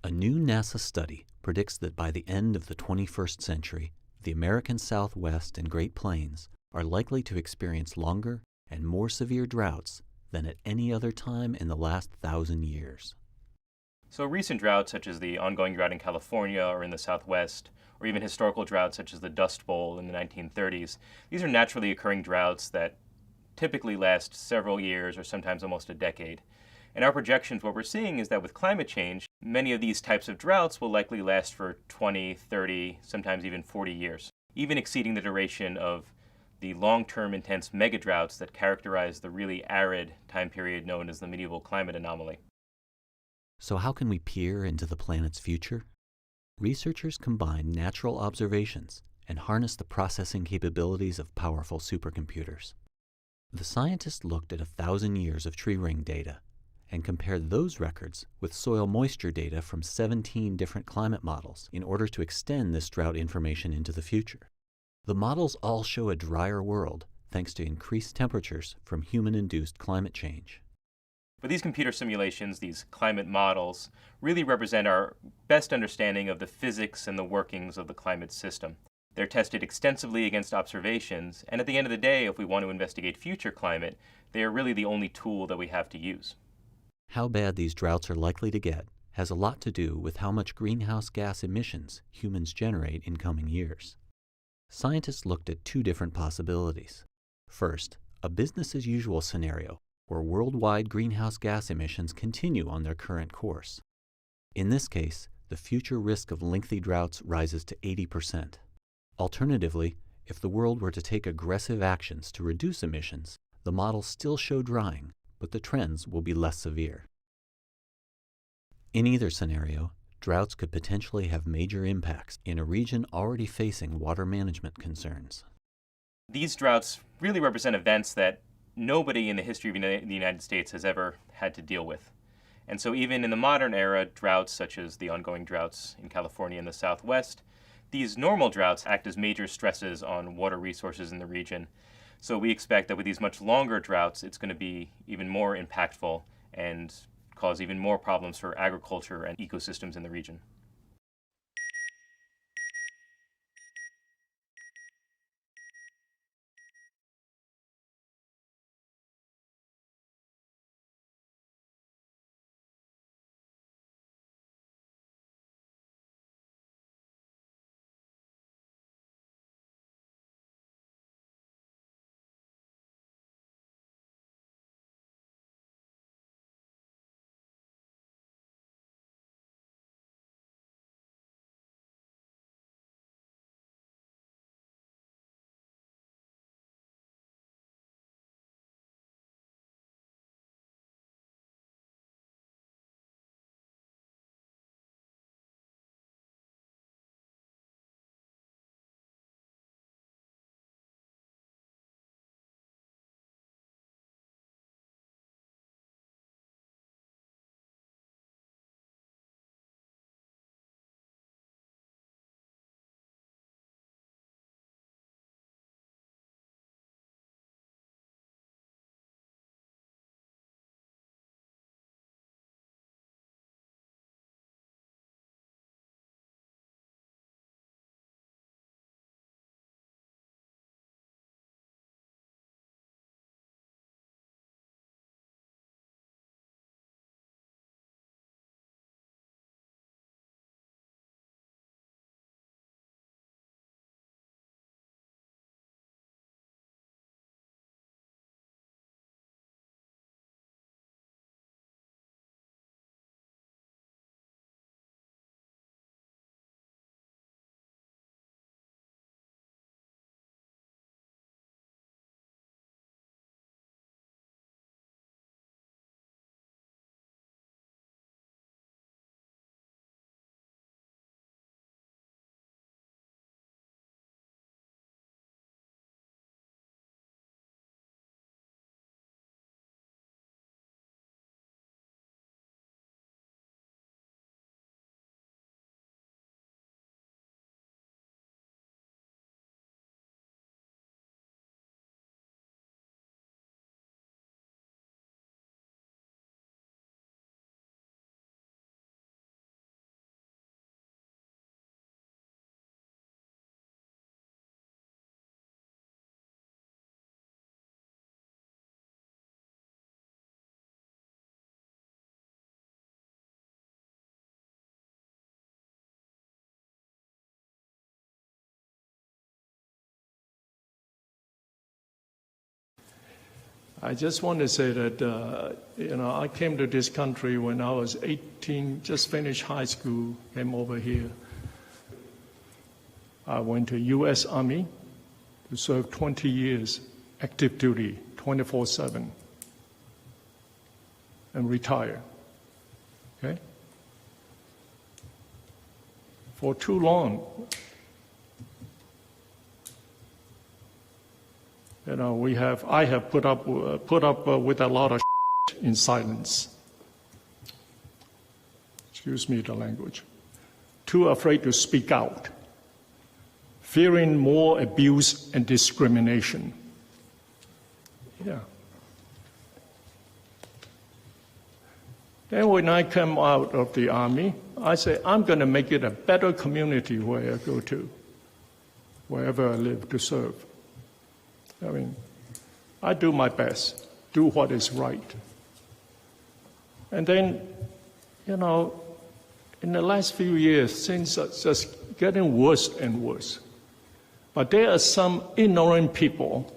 A new NASA study predicts that by the end of the 21st century, the American Southwest and Great Plains are likely to experience longer and more severe droughts than at any other time in the last 1,000 years. So recent droughts, such as the ongoing drought in California or in the Southwest, or even historical droughts such as the Dust Bowl in the 1930s, these are naturally occurring droughts that typically last several years or sometimes almost a decade. In our projections, what we're seeing is that with climate change, many of these types of droughts will likely last for 20, 30, sometimes even 40 years, even exceeding the duration of the long-term intense megadroughts that characterize the really arid time period known as the medieval climate anomaly. So how can we peer into the planet's future? Researchers combine natural observations and harness the processing capabilities of powerful supercomputers. The scientists looked at 1,000 years of tree ring data and compared those records with soil moisture data from 17 different climate models in order to extend this drought information into the future. The models all show a drier world thanks to increased temperatures from human-induced climate change. But these computer simulations, these climate models, really represent our best understanding of the physics and the workings of the climate system. They're tested extensively against observations, and at the end of the day, if we want to investigate future climate, they are really the only tool that we have to use. How bad these droughts are likely to get has a lot to do with how much greenhouse gas emissions humans generate in coming years. Scientists looked at two different possibilities. First, a business-as-usual scenario where worldwide greenhouse gas emissions continue on their current course. In this case, the future risk of lengthy droughts rises to 80%. Alternatively, if the world were to take aggressive actions to reduce emissions, the models still show drying, but the trends will be less severe. In either scenario, droughts could potentially have major impacts in a region already facing water management concerns. These droughts really represent events that nobody in the history of the United States has ever had to deal with. And so even in the modern era, droughts such as the ongoing droughts in California and the Southwest, these normal droughts act as major stresses on water resources in the region. So we expect that with these much longer droughts, it's going to be even more impactful and cause even more problems for agriculture and ecosystems in the region. I just want to say that, I came to this country when I was 18, just finished high school, came over here. I went to U.S. Army to serve 20 years, active duty, 24/7, and retire. Okay? For too long, I have put up with a lot of in silence. Excuse me the language. Too afraid to speak out, fearing more abuse and discrimination. Yeah. Then when I came out of the Army, I said, I'm going to make it a better community where I go to, wherever I live, to serve. I mean, I do my best, do what is right. And then, in the last few years, things are just getting worse and worse. But there are some ignorant people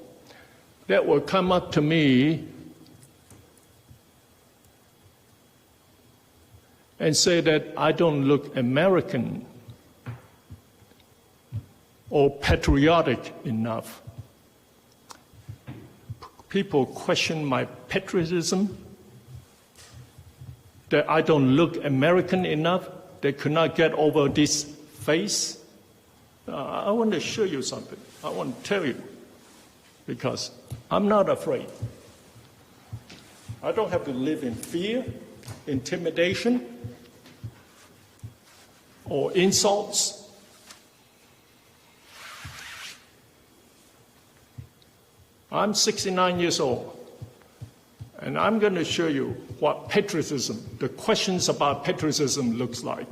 that will come up to me and say that I don't look American or patriotic enough. People question my patriotism, that I don't look American enough. They could not get over this face. I want to show you something. I want to tell you, because I'm not afraid. I don't have to live in fear, intimidation, or insults. I'm 69 years old, and I'm going to show you what patriotism, the questions about patriotism looks like.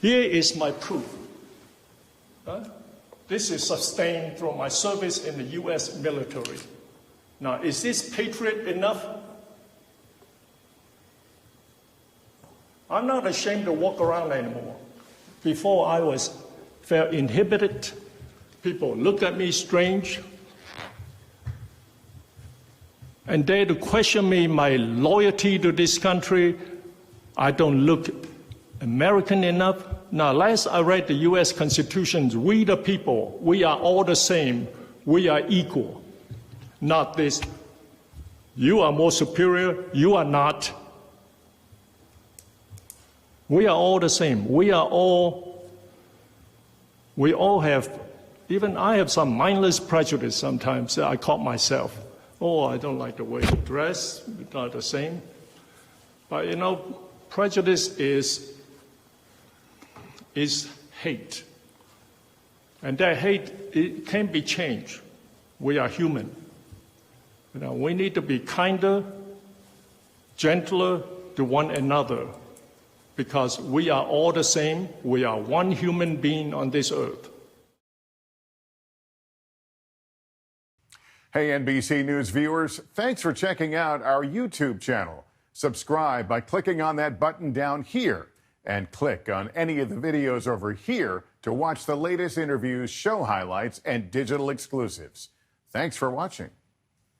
Here is my proof. This is sustained through my service in the U.S. military. Now, is this patriot enough? I'm not ashamed to walk around anymore. Before I felt inhibited. People look at me strange. And dare to question me, my loyalty to this country. I don't look American enough. Now, last I read the U.S. Constitution, we the people, we are all the same. We are equal. Not this, you are more superior, you are not. We are all the same. We all have, even I have some mindless prejudice sometimes. I caught myself. Oh, I don't like the way you dress, it's not the same. But prejudice is hate. And that hate, it can be changed. We are human. We need to be kinder, gentler to one another, because we are all the same. We are one human being on this earth. Hey, NBC News viewers, thanks for checking out our YouTube channel. Subscribe by clicking on that button down here, and click on any of the videos over here to watch the latest interviews, show highlights, and digital exclusives. Thanks for watching.